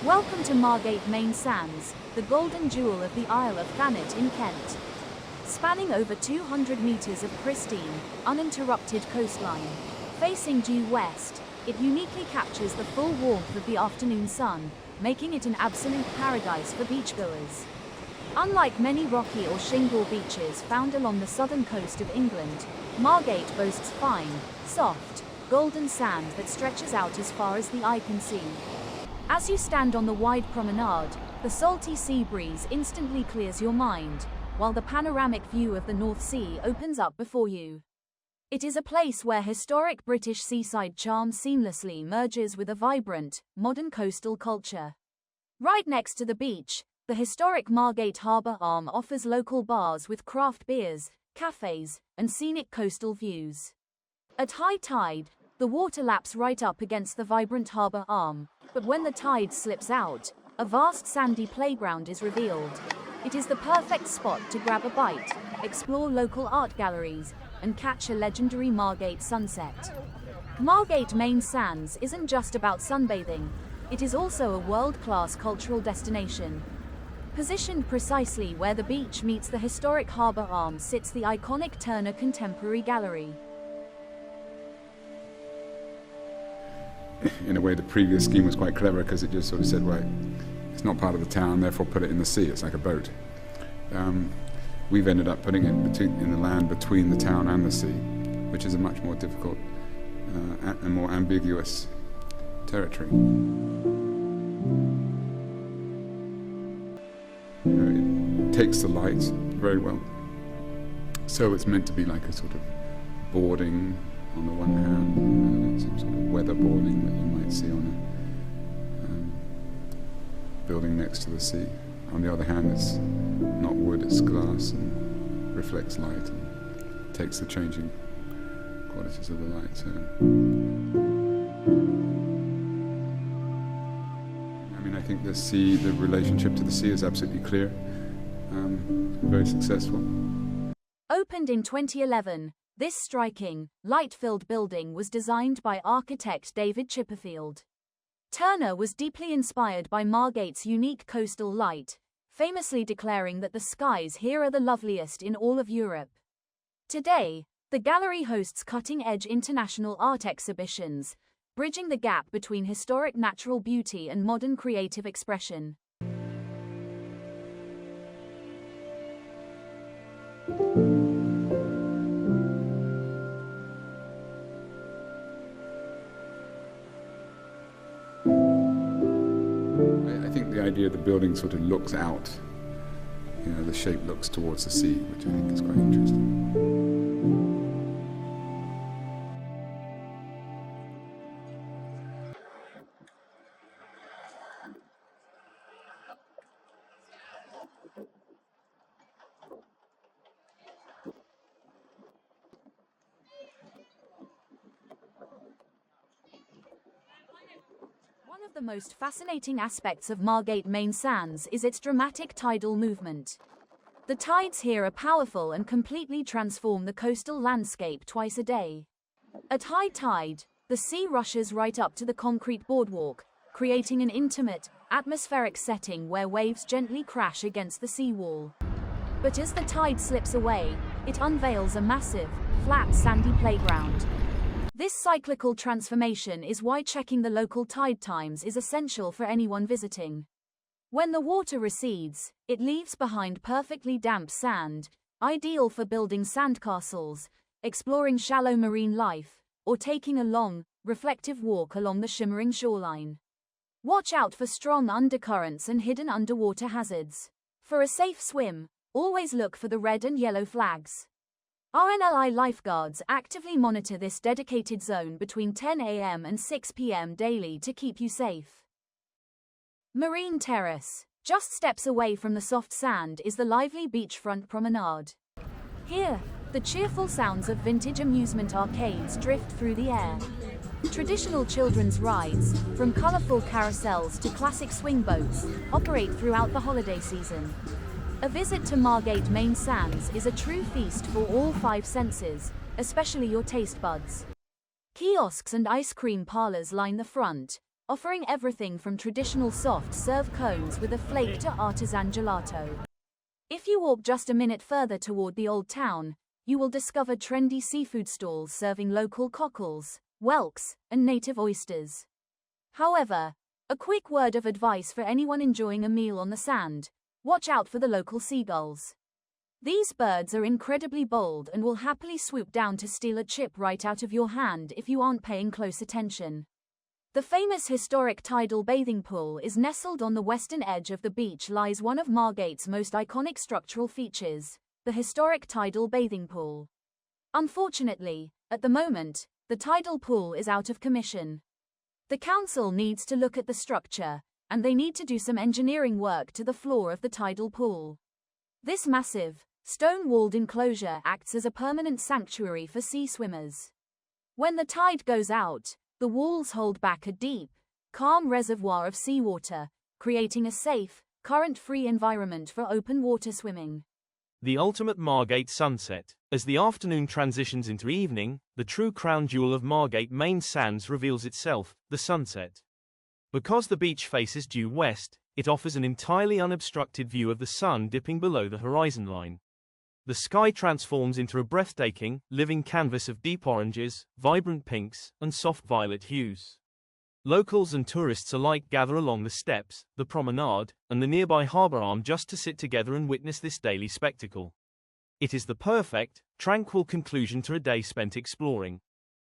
Welcome to Margate Main Sands, the golden jewel of the Isle of Thanet in Kent. Spanning over 200 metres of pristine, uninterrupted coastline, facing due west, it uniquely captures the full warmth of the afternoon sun, making it an absolute paradise for beachgoers. Unlike many rocky or shingle beaches found along the southern coast of England, Margate boasts fine, soft, golden sand that stretches out as far as the eye can see. As you stand on the wide promenade, the salty sea breeze instantly clears your mind, while the panoramic view of the North Sea opens up before you. It is a place where historic British seaside charm seamlessly merges with a vibrant, modern coastal culture. Right next to the beach, the historic Margate Harbour Arm offers local bars with craft beers, cafés, and scenic coastal views. At high tide, the water laps right up against the vibrant harbour arm, but when the tide slips out, a vast sandy playground is revealed. It is the perfect spot to grab a bite, explore local art galleries, and catch a legendary Margate sunset. Margate Main Sands isn't just about sunbathing, it is also a world-class cultural destination. Positioned precisely where the beach meets the historic harbour arm sits the iconic Turner Contemporary Gallery. In a way, the previous scheme was quite clever because it just sort of said, right, it's not part of the town, therefore put it in the sea. It's like a boat. We've ended up putting it in the land between the town and the sea, which is a much more difficult and more ambiguous territory. It takes the light very well. So it's meant to be like a sort of boarding on the one hand, some sort of weatherboarding that you might see on a building next to the sea. On the other hand, it's not wood, it's glass and reflects light and takes the changing qualities of the light. So, I mean, I think the sea, the relationship to the sea is absolutely clear, very successful. Opened in 2011, this striking, light-filled building was designed by architect David Chipperfield. Turner was deeply inspired by Margate's unique coastal light, famously declaring that the skies here are the loveliest in all of Europe. Today, the gallery hosts cutting-edge international art exhibitions, bridging the gap between historic natural beauty and modern creative expression. I think the idea of the building sort of looks out, the shape looks towards the sea, which I think is quite interesting. One of the most fascinating aspects of Margate Main Sands is its dramatic tidal movement. The tides here are powerful and completely transform the coastal landscape twice a day. At high tide, the sea rushes right up to the concrete boardwalk, creating an intimate, atmospheric setting where waves gently crash against the seawall. But as the tide slips away, it unveils a massive, flat sandy playground. This cyclical transformation is why checking the local tide times is essential for anyone visiting. When the water recedes, it leaves behind perfectly damp sand, ideal for building sandcastles, exploring shallow marine life, or taking a long, reflective walk along the shimmering shoreline. Watch out for strong undercurrents and hidden underwater hazards. For a safe swim, always look for the red and yellow flags. RNLI lifeguards actively monitor this dedicated zone between 10 a.m. and 6 p.m. daily to keep you safe. Marine Terrace. Just steps away from the soft sand is the lively beachfront promenade. Here, the cheerful sounds of vintage amusement arcades drift through the air. Traditional children's rides, from colorful carousels to classic swing boats, operate throughout the holiday season. A visit to Margate Main Sands is a true feast for all five senses, especially your taste buds. Kiosks and ice cream parlors line the front, offering everything from traditional soft-serve cones with a flake to artisan gelato. If you walk just a minute further toward the Old Town, you will discover trendy seafood stalls serving local cockles, whelks, and native oysters. However, a quick word of advice for anyone enjoying a meal on the sand: watch out for the local seagulls. These birds are incredibly bold and will happily swoop down to steal a chip right out of your hand if you aren't paying close attention. The famous historic tidal bathing pool is nestled on the western edge of the beach. Lies one of Margate's most iconic structural features, the historic tidal bathing pool. Unfortunately, at the moment, the tidal pool is out of commission. The council needs to look at the structure, and they need to do some engineering work to the floor of the tidal pool. This massive, stone-walled enclosure acts as a permanent sanctuary for sea swimmers. When the tide goes out, the walls hold back a deep, calm reservoir of seawater, creating a safe, current-free environment for open-water swimming. The ultimate Margate sunset. As the afternoon transitions into evening, the true crown jewel of Margate Main Sands reveals itself, the sunset. Because the beach faces due west, it offers an entirely unobstructed view of the sun dipping below the horizon line. The sky transforms into a breathtaking, living canvas of deep oranges, vibrant pinks, and soft violet hues. Locals and tourists alike gather along the steps, the promenade, and the nearby harbour arm just to sit together and witness this daily spectacle. It is the perfect, tranquil conclusion to a day spent exploring.